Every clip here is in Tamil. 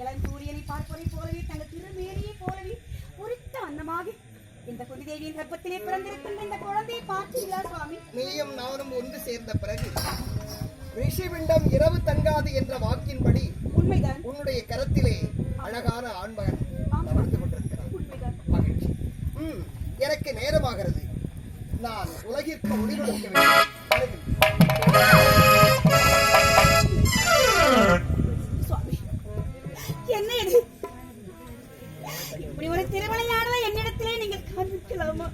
இளஞ்சூரியனை பார்ப்பதை போலவே தங்கள் திருமேனியை போலவே பொறித்த வண்ணமாக இந்த குந்திதேவியின் கர்ப்பத்திலே பிறந்திருக்கின்ற இந்த குழந்தையை பார்த்தீர்களா சுவாமி? நீயும் நானும் ஒன்று சேர்ந்த பிறகு ரிஷிவிண்டம் இரவு தங்காது என்ற வாக்கின்படி உண்மைதான். உன்னுடைய கரத்திலே அழகான ஆண்மகன் அமர்ந்து கொண்டிருக்கிறார். மகிழ்ச்சி. எனக்கு நேரமாகிறது. நான் உலகிற்கு ஒளி கொடுக்க வேண்டும். சுவாமி, என்ன இது? இப்படி ஒரு திருமலையானதை என்னிடத்திலே நீங்கள் காண்பிக்கலாமா?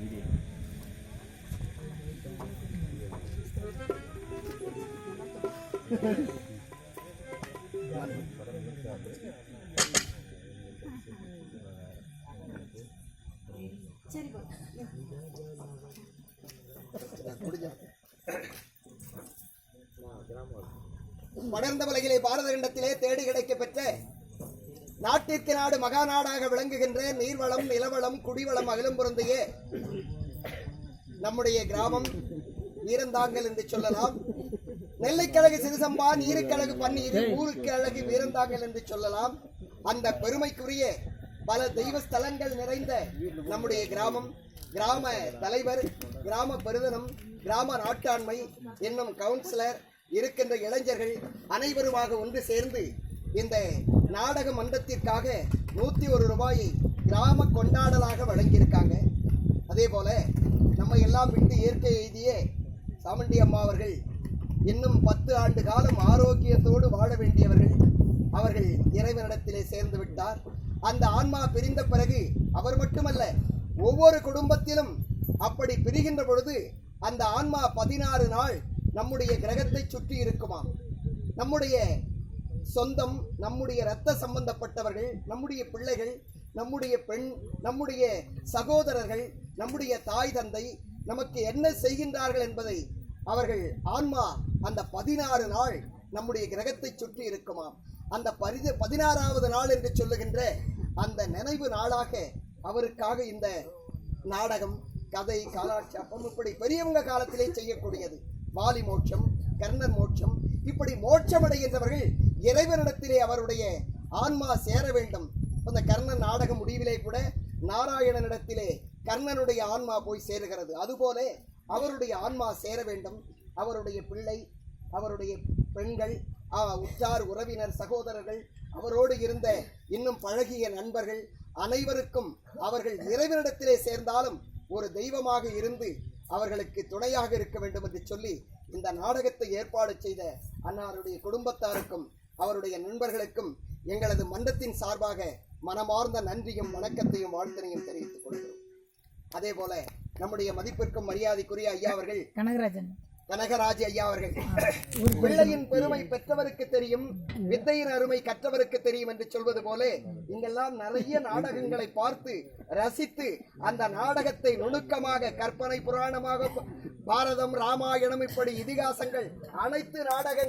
சரி, வளர்ந்த உலகிலே பாரத கண்டத்திலே தேடி கிடைக்க பெற்ற நாட்டிற்கு நாடு மகாநாடாக விளங்குகின்ற நீர்வளம், நிலவளம், குடிவளம் அகிலம் பொருந்திய நம்முடைய கிராமம் வீரந்தாங்கல் என்று சொல்லலாம். நெல்லைக்கழகு சிறுசம்பா, நீருக்கழகு பன்னீர், ஊருக்கு அழகு வீரந்தாங்கல் என்று சொல்லலாம். அந்த பெருமைக்குரிய பல தெய்வ ஸ்தலங்கள் நிறைந்த நம்முடைய கிராமம், கிராம தலைவர், கிராம பெருதனம், கிராம நாட்டாண்மை என்னும் கவுன்சிலர் இருக்கின்ற இளைஞர்கள் அனைவருமாக ஒன்று சேர்ந்து இந்த நாடக மன்றத்திற்காக 101 ரூபாயை கிராம கொண்டாடலாக வழங்கியிருக்காங்க. அதே போல நம்ம எல்லாம் விட்டு இயற்கை எய்திய சாமுண்டி அம்மா அவர்கள் இன்னும் 10 ஆண்டு காலம் ஆரோக்கியத்தோடு வாழ வேண்டியவர்கள். அவர்கள் இறைவனிடத்திலே சேர்ந்து விட்டார். அந்த ஆன்மா பிரிந்த பிறகு அவர் மட்டுமல்ல, ஒவ்வொரு குடும்பத்திலும் அப்படி பிரிகின்ற பொழுது அந்த ஆன்மா 16 நாள் நம்முடைய கிரகத்தை சுற்றி இருக்குமாம். நம்முடைய சொந்தம், நம்முடைய இரத்த சம்பந்தப்பட்டவர்கள், நம்முடைய பிள்ளைகள், நம்முடைய பெண், நம்முடைய சகோதரர்கள், நம்முடைய தாய் தந்தை நமக்கு என்ன செய்கின்றார்கள் என்பதை அவர்கள் ஆன்மா அந்த 16 நாள் நம்முடைய கிரகத்தை சுற்றி இருக்குமாம். அந்த 16வது நாள் என்று சொல்லுகின்ற அந்த நினைவு நாளாக அவருக்காக இந்த நாடகம், கதை, காலாட்சேபம் இப்படி பெரியவங்க காலத்திலே செய்யக்கூடியது. வாலி மோட்சம், கர்ணன் மோட்சம், இப்படி மோட்சம் அடைகின்றவர்கள் இறைவனிடத்திலே அவருடைய ஆன்மா சேர வேண்டும். அந்த கர்ணன் நாடக முடிவிலே கூட நாராயணனிடத்திலே கர்ணனுடைய ஆன்மா போய் சேருகிறது. அதுபோல அவருடைய ஆன்மா சேர வேண்டும். அவருடைய பிள்ளை, அவருடைய பெண்கள், உற்றார் உறவினர், சகோதரர்கள், அவரோடு இருந்த இன்னும் பழகிய நண்பர்கள் அனைவருக்கும் அவர்கள் இறைவனிடத்திலே சேர்ந்தாலும் ஒரு தெய்வமாக இருந்து அவர்களுக்கு துணையாக இருக்க வேண்டும் என்று சொல்லி இந்த நாடகத்தை ஏற்பாடு செய்த அன்னாருடைய குடும்பத்தாருக்கும் அவருடைய நண்பர்களுக்கும் எங்களது மன்றத்தின் சார்பாக மனமார்ந்த நன்றியும் வணக்கத்தையும் வாழ்த்தினையும் தெரிவித்துக் கொள்கிறோம். அதே போல நம்முடைய மதிப்பிற்கும் மரியாதைக்குரிய ஐயா அவர்கள் கனகராஜ் ஐயா அவர்கள், பிள்ளையின் பெருமை பெற்றவருக்கு தெரியும், வித்தையின் அருமை கற்றவருக்கு தெரியும் என்று சொல்வது போல இங்கெல்லாம் நிறைய நாடகங்களை பார்த்து ரசித்து அந்த நாடகத்தை நுணுக்கமாக கற்பனை புராணமாக பாரதம், ராமாயணம் இப்படி இதிகாசங்கள் அனைத்து நாடகங்கள்